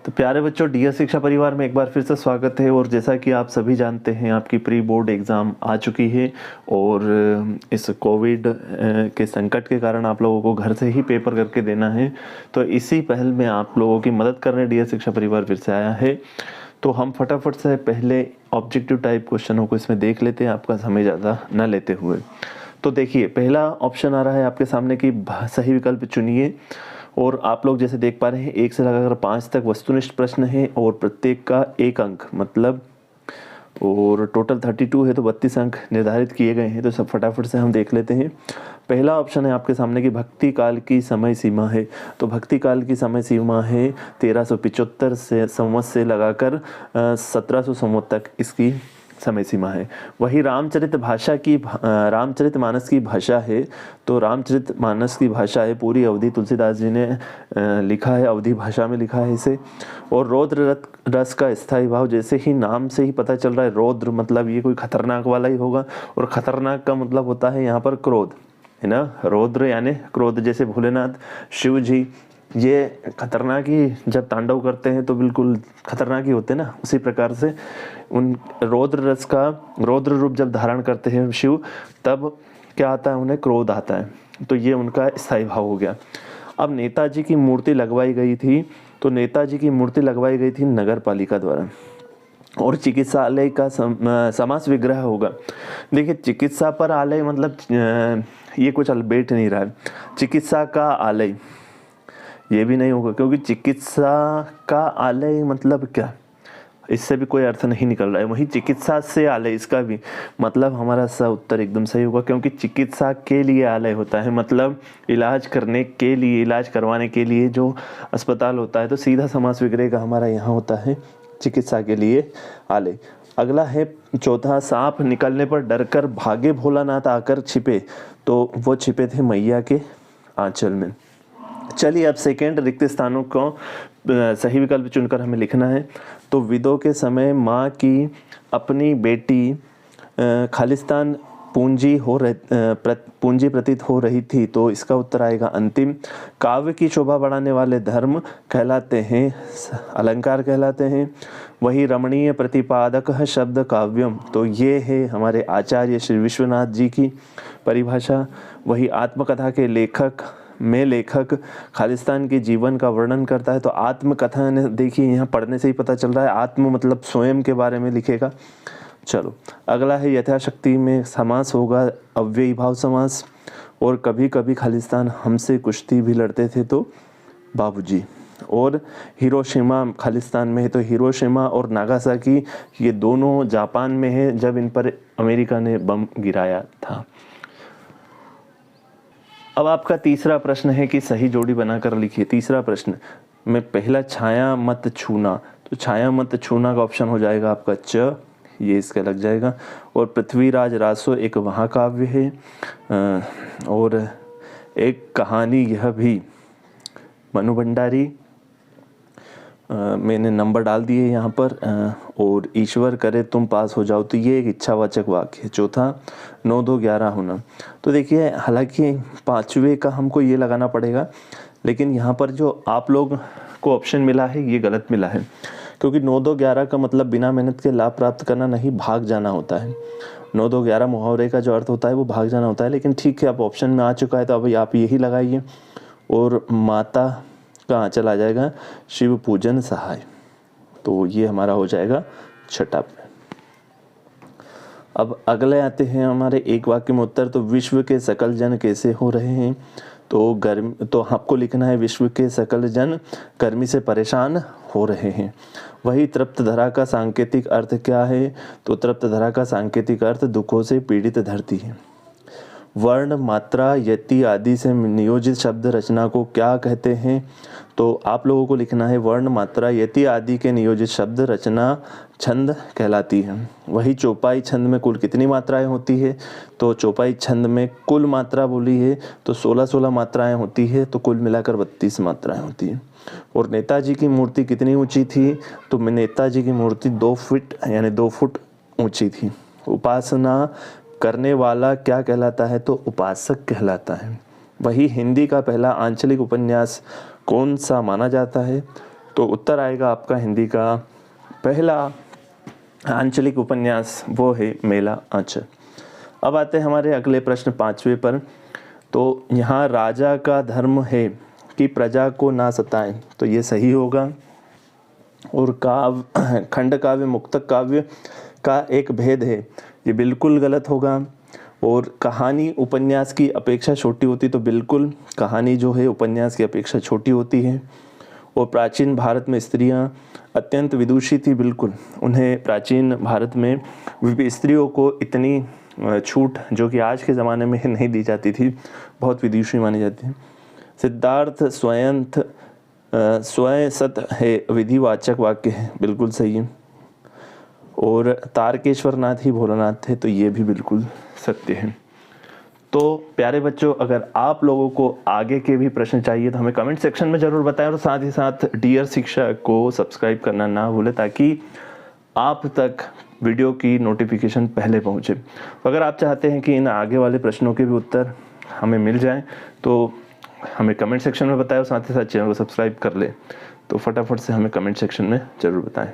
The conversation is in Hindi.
तो प्यारे बच्चों, डीएस शिक्षा परिवार में एक बार फिर से स्वागत है। और जैसा कि आप सभी जानते हैं, आपकी प्री बोर्ड एग्ज़ाम आ चुकी है और इस कोविड के संकट के कारण आप लोगों को घर से ही पेपर करके देना है। तो इसी पहल में आप लोगों की मदद करने डीएस शिक्षा परिवार फिर से आया है। तो हम फटाफट से पहले ऑब्जेक्टिव टाइप क्वेश्चनों को इसमें देख लेते हैं, आपका समय ज़्यादा न लेते हुए। तो देखिए, पहला ऑप्शन आ रहा है आपके सामने कि सही विकल्प चुनिए। और आप लोग जैसे देख पा रहे हैं, 1 से लगाकर 5 तक वस्तुनिष्ठ प्रश्न है और प्रत्येक का 1 अंक मतलब, और टोटल 32 है तो 32 अंक निर्धारित किए गए हैं। तो सब फटाफट से हम देख लेते हैं। पहला ऑप्शन है आपके सामने कि भक्ति काल की समय सीमा है। तो भक्ति काल की समय सीमा है 1375 से संवत से लगाकर 1700 संवत तक इसकी समय सीमा है। वही रामचरितमानस की भाषा है। तो रामचरितमानस की भाषा है पूरी अवधि तुलसीदास जी ने लिखा है, अवधि भाषा में लिखा है इसे। और रौद्र रस का स्थायी भाव, जैसे ही नाम से ही पता चल रहा है, रौद्र मतलब ये कोई खतरनाक वाला ही होगा, और खतरनाक का मतलब होता है यहाँ पर क्रोध, है ना। रौद्र यानी क्रोध, जैसे भोलेनाथ शिव जी ये खतरनाक ही जब तांडव करते हैं तो बिल्कुल खतरनाक ही होते हैं ना। उसी प्रकार से उन रौद्र रूप जब धारण करते हैं शिव, तब क्या आता है, उन्हें क्रोध आता है। तो ये उनका स्थायी भाव हो गया। अब नेताजी की मूर्ति लगवाई गई थी। तो नेताजी की मूर्ति लगवाई गई थी नगर पालिका द्वारा। और चिकित्सालय का समास विग्रह होगा। देखिए, चिकित्सा पर आलय मतलब ये कुछ अलबेट नहीं रहा है। चिकित्सा का आलय ये भी नहीं होगा, क्योंकि चिकित्सा का आलय मतलब क्या, इससे भी कोई अर्थ नहीं निकल रहा है। वही चिकित्सा से आलय, इसका भी मतलब हमारा सा उत्तर एकदम सही होगा, क्योंकि चिकित्सा के लिए आलय होता है, मतलब इलाज करने के लिए, इलाज करवाने के लिए जो अस्पताल होता है। तो सीधा समास विग्रह का हमारा यहाँ होता है चिकित्सा के लिए आलय। अगला है चौथा, सांप निकलने पर डरकर भागे भोलानाथ आकर छिपे। तो वो छिपे थे मैया के आंचल में। चलिए, अब सेकेंड रिक्त स्थानों को सही विकल्प चुनकर हमें लिखना है। तो विदो के समय माँ की अपनी बेटी खालिस्तान पूंजी प्रतीत हो रही थी। तो इसका उत्तर आएगा अंतिम। काव्य की शोभा बढ़ाने वाले धर्म कहलाते हैं, अलंकार कहलाते हैं। वही रमणीय प्रतिपादक शब्द काव्यम, तो ये है हमारे आचार्य श्री विश्वनाथ जी की परिभाषा। वही आत्मकथा के लेखक खालिस्तान के जीवन का वर्णन करता है। तो आत्मकथा ने, देखिए यहाँ पढ़ने से ही पता चल रहा है, आत्म मतलब स्वयं के बारे में लिखेगा। चलो, अगला है यथाशक्ति में समास होगा अव्ययी भाव समास। और कभी कभी खालिस्तान हमसे कुश्ती भी लड़ते थे, तो बाबूजी। और हिरोशिमा खालिस्तान में है, तो हिरोशिमा और नागासाकी ये दोनों जापान में है, जब इन पर अमेरिका ने बम गिराया था। अब आपका तीसरा प्रश्न है कि सही जोड़ी बनाकर लिखिए। तीसरा प्रश्न में पहला, छाया मत छूना। तो छाया मत छूना का ऑप्शन हो जाएगा आपका च, ये इसका लग जाएगा। और पृथ्वीराज रासो एक महाकाव्य है। और एक कहानी यह भी, मनु भंडारी। मैंने नंबर डाल दिए यहाँ पर। और ईश्वर करे तुम पास हो जाओ, तो ये एक इच्छावाचक वाक्य है। चौथा, 9 2 11 होना। तो देखिए, हालांकि पांचवे का हमको ये लगाना पड़ेगा, लेकिन यहाँ पर जो आप लोग को ऑप्शन मिला है ये गलत मिला है, क्योंकि 9 2 11 का मतलब बिना मेहनत के लाभ प्राप्त करना नहीं, भाग जाना होता है। 9 2 11 मुहावरे का जो अर्थ होता है वो भाग जाना होता है। लेकिन ठीक है, अब ऑप्शन में आ चुका है तो अब आप यही लगाइए। और माता का आंचल आ जाएगा शिव पूजन सहाय। तो ये हमारा हो जाएगा छठा। अब अगले आते हैं हमारे एक वाक्य में उत्तर। तो विश्व के सकल जन कैसे हो रहे हैं। तो आपको लिखना है विश्व के सकल जन गर्मी से परेशान हो रहे हैं। वही तृप्त धरा का सांकेतिक अर्थ क्या है। तो तृप्त धरा का सांकेतिक अर्थ दुखों से पीड़ित धरती है। वर्ण, मात्रा, यति आदि से नियोजित शब्द रचना को क्या कहते हैं। तो आप लोगों को लिखना है वर्ण, मात्रा, यति आदि के नियोजित शब्द रचना छंद कहलाती है। वही चौपाई छंद में कुल कितनी मात्राएं होती है। तो चौपाई छंद में कुल मात्रा बोली है तो 16 मात्राएं होती है, तो कुल मिलाकर 32 मात्राएं होती है। और नेताजी की मूर्ति कितनी ऊंची थी। तो नेताजी की मूर्ति 2 फीट यानी 2 फुट ऊंची थी। उपासना करने वाला क्या कहलाता है। तो उपासक कहलाता है। वही हिंदी का पहला आंचलिक उपन्यास कौन सा माना जाता है। तो उत्तर आएगा आपका हिंदी का पहला आंचलिक उपन्यास, वो है मेला आंचल। अब आते हैं हमारे अगले प्रश्न 5वें पर। तो यहाँ राजा का धर्म है कि प्रजा को ना सताएं, तो ये सही होगा। और काव्य, खंड काव्य मुक्तक काव्य का एक भेद है, ये बिल्कुल गलत होगा। और कहानी उपन्यास की अपेक्षा छोटी होती, तो बिल्कुल कहानी जो है उपन्यास की अपेक्षा छोटी होती है। और प्राचीन भारत में स्त्रियां अत्यंत विदुषी थी, बिल्कुल उन्हें प्राचीन भारत में स्त्रियों को इतनी छूट जो कि आज के ज़माने में नहीं दी जाती थी, बहुत विदुषी मानी जाती है। सिद्धार्थ स्वयं सत है विधिवाचक वाक्य है, बिल्कुल सही है। और तारकेश्वर नाथ ही भोलानाथ थे, तो ये भी बिल्कुल सत्य है। तो प्यारे बच्चों, अगर आप लोगों को आगे के भी प्रश्न चाहिए तो हमें कमेंट सेक्शन में ज़रूर बताएं, और साथ ही साथ डियर शिक्षा को सब्सक्राइब करना ना भूलें, ताकि आप तक वीडियो की नोटिफिकेशन पहले पहुंचे। तो अगर आप चाहते हैं कि इन आगे वाले प्रश्नों के भी उत्तर हमें मिल जाएं, तो हमें कमेंट सेक्शन में बताएं, और साथ ही साथ चैनल को सब्सक्राइब कर लें। तो फटाफट से हमें कमेंट सेक्शन में ज़रूर बताएं।